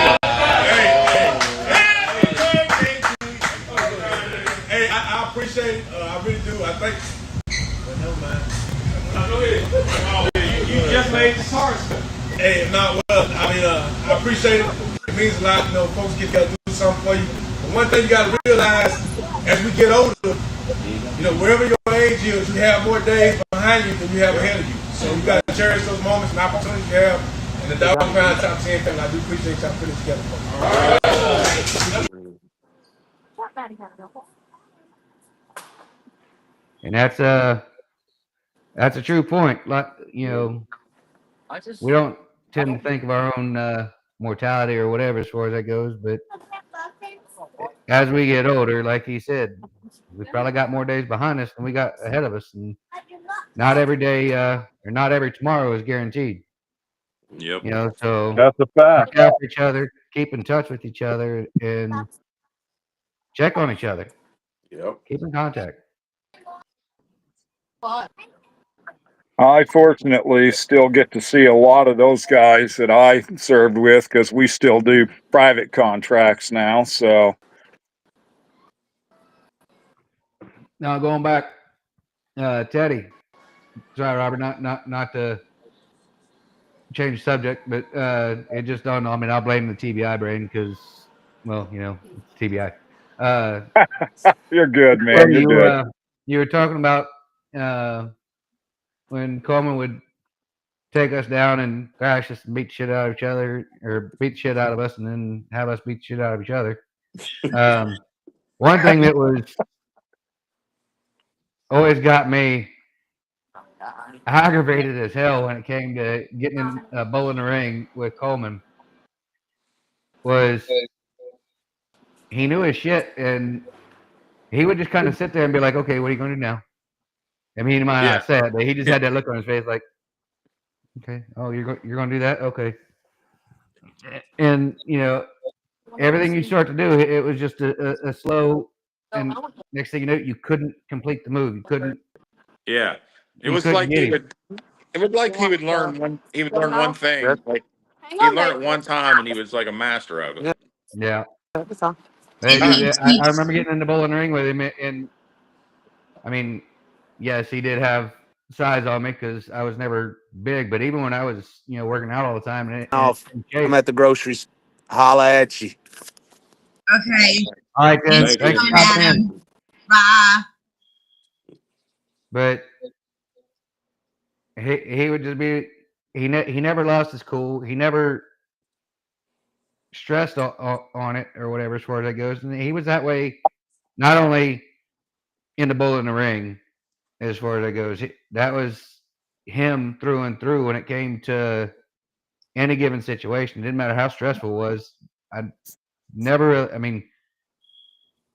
Hey, I appreciate it. I really do. I think. Never mind. Go ahead. You just made the hard stuff. Hey, not well. I mean, I appreciate it. It means a lot. You know, folks get to do something for you. But one thing you got to realize, as we get older, you know, wherever your age is, you have more days behind you than you have ahead of you. So you got to cherish those moments and opportunities you have. And the Dog Pound Top 10 family, I do appreciate y'all putting it together for me. And that's a true point. Like, you know, we don't tend to think of our own mortality or whatever as far as that goes, but as we get older, like he said, we probably got more days behind us than we got ahead of us, and not every day or not every tomorrow is guaranteed. Yep. You know, so That's a fact. look out for each other, keep in touch with each other, and check on each other. Yep. Keep in contact. I fortunately still get to see a lot of those guys that I served with because we still do private contracts now. So Now going back, Teddy. Sorry, Robert, not to change the subject, but it just dawned on me. I'll blame the TBI brain because, well, you know, it's TBI. you're good, man. Well, You're good. You were talking about when Coleman would take us down and crash us and beat the shit out of each other, or beat the shit out of us and then have us beat the shit out of each other. One thing that was always got me aggravated as hell when it came to getting in a bull in the ring with Coleman was he knew his shit, and he would just kind of sit there and be like, "Okay, what are you going to do now?" I mean, he might not say it, but he just had that look on his face, like, "Okay, oh, you're going to do that? Okay." And everything you start to do, it was just a slow, and next thing you know, you couldn't complete the move. Yeah, it You was couldn't like get he him. would. It was like he would learn one. He would learn one thing. Like he learned it one time, and he was like a master of it. Yeah. And he I teaches. remember getting in the bowling ring with him, and I mean, yes, he did have size on me because I was never big. But even when I was, working out all the time and Off. in I'm shape. at the groceries. Holla at you. Okay. All right, then. Thanks Thank for you. Thanks for coming, stopping in. Adam. Bye. But he would just be he never lost his cool. He never stressed on it or whatever as far as that goes. And he was that way not only in the bowl in the ring as far as that goes. That was him through and through when it came to any given situation. It didn't matter how stressful it was. I never. I mean,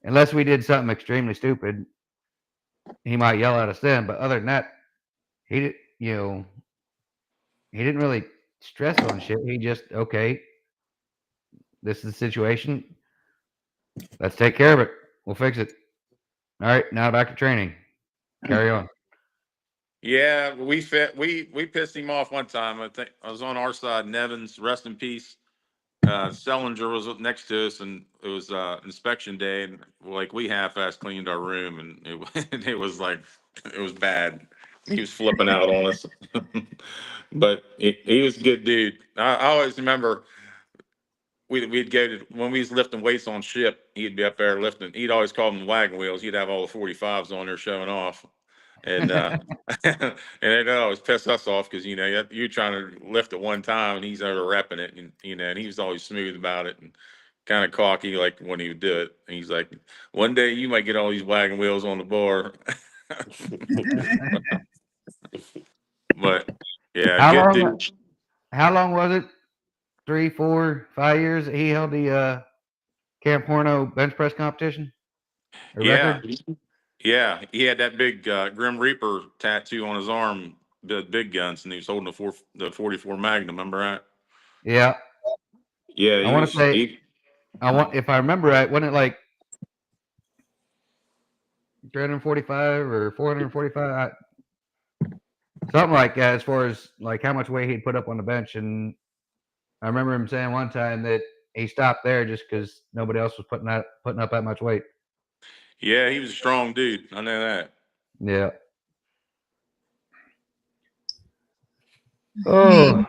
unless we did something extremely stupid, he might yell at us then. But other than that, he did. He didn't really stress on shit. He just okay. This is the situation. Let's take care of it. We'll fix it. All right, now back to training. Carry on. Yeah, we pissed him off one time. I think I was on our side. Nevins, rest in peace. Sellinger was next to us, and it was inspection day, and like we half-ass cleaned our room, and it was like it was bad. He was flipping out on us, but he was a good dude. I always remember we'd go to when we was lifting weights on ship. He'd be up there lifting. He'd always call them wagon wheels. He'd have all the 45s on there showing off, and and it always piss us off because you're trying to lift at one time and he's over repping it, and and he was always smooth about it and kind of cocky like when he would do it. And he's like, one day you might get all these wagon wheels on the bar. But yeah, How good long? dude. How long was it? 3, 4, 5 years that he held the Camp Horno bench press competition or Yeah, record? yeah, he had that big Grim Reaper tattoo on his arm, the big guns, and he was holding the 44 Magnum. Remember that? Yeah, Yeah, I he want to was. say if I remember right, wasn't it like 345 or 445? Something like that, as far as like how much weight he'd put up on the bench. And I remember him saying one time that he stopped there just because nobody else was putting up that much weight. Yeah, he was a strong dude. I know that. Yeah. Hey, Oh.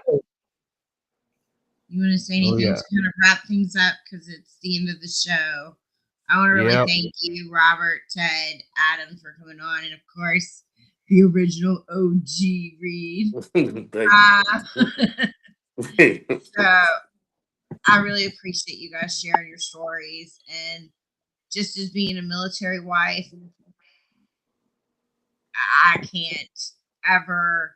you want to say Oh anything yeah. to kind of wrap things up because it's the end of the show? I want to really Yep. thank you, Robert, Ted, Adam, for coming on, and of course, the original OG Reed. So I really appreciate you guys sharing your stories, and just as being a military wife, I can't ever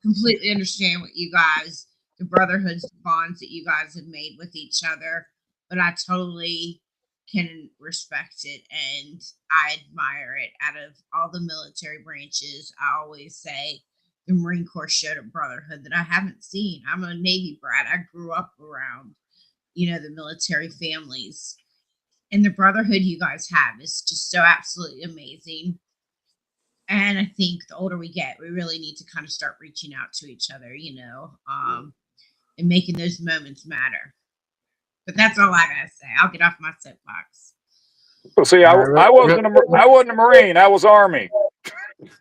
completely understand what you guys, the brotherhoods, bonds that you guys have made with each other, but I totally can respect it and I admire it. Out of all the military branches, I always say the Marine Corps showed a brotherhood that I haven't seen. I'm a Navy brat. I grew up around, the military families. And the brotherhood you guys have is just so absolutely amazing. And I think the older we get, we really need to kind of start reaching out to each other, and making those moments matter. But that's all I gotta say. I'll get off my soapbox. Well, see, I wasn't a Marine. I was Army.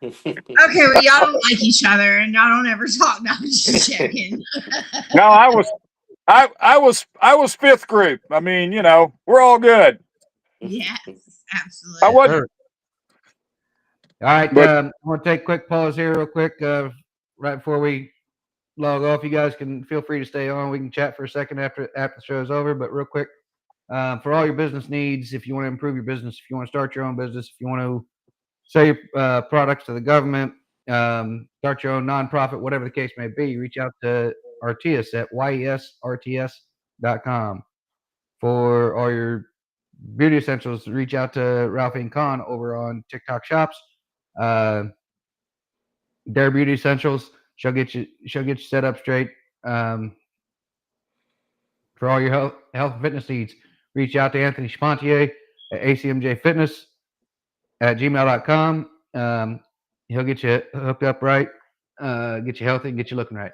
Okay, well, y'all don't like each other, and y'all don't ever talk. Now I'm just checking. No, I was fifth group. I mean, we're all good. Yes, I absolutely. wasn't, All right. but I want to take a quick pause here, real quick, right before we log off. You guys can feel free to stay on. We can chat for a second after the show's over. But real quick, for all your business needs, if you want to improve your business, if you want to start your own business, if you want to sell your products to the government, start your own nonprofit, whatever the case may be, reach out to Artias at yesrts.com. For all your beauty essentials, reach out to Ralphie Khan over on TikTok Shops. Their beauty essentials, she'll get you set up straight. For all your health and fitness needs, reach out to Anthony Chapontier at acmjfitness@gmail.com. He'll get you hooked up right, get you healthy, and get you looking right.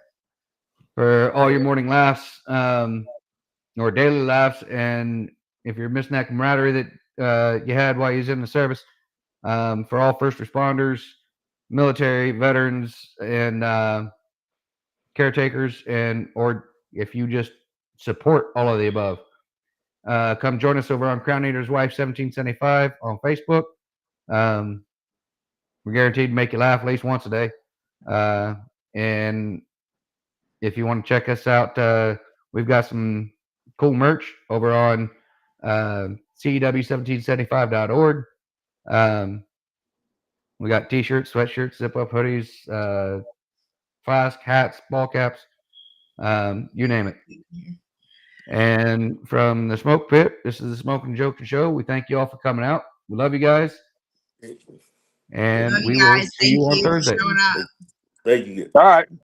For all your morning laughs or daily laughs, and if you're missing that camaraderie that you had while you was in the service, for all first responders, military, veterans, and caretakers, or if you just support all of the above, come join us over on Crown Eater's Wife 1775 on Facebook. We're guaranteed to make you laugh at least once a day. And if you want to check us out, we've got some cool merch over on CEW1775.org. We got t-shirts, sweatshirts, zip-up hoodies, flask, hats, ball caps, you name it. And from the Smoke Pit, this is the Smoking and Joking Show. We thank you all for coming out. We love you guys. And Love we you will guys. see you on Thank you for Thursday. showing up. Thank you. All right.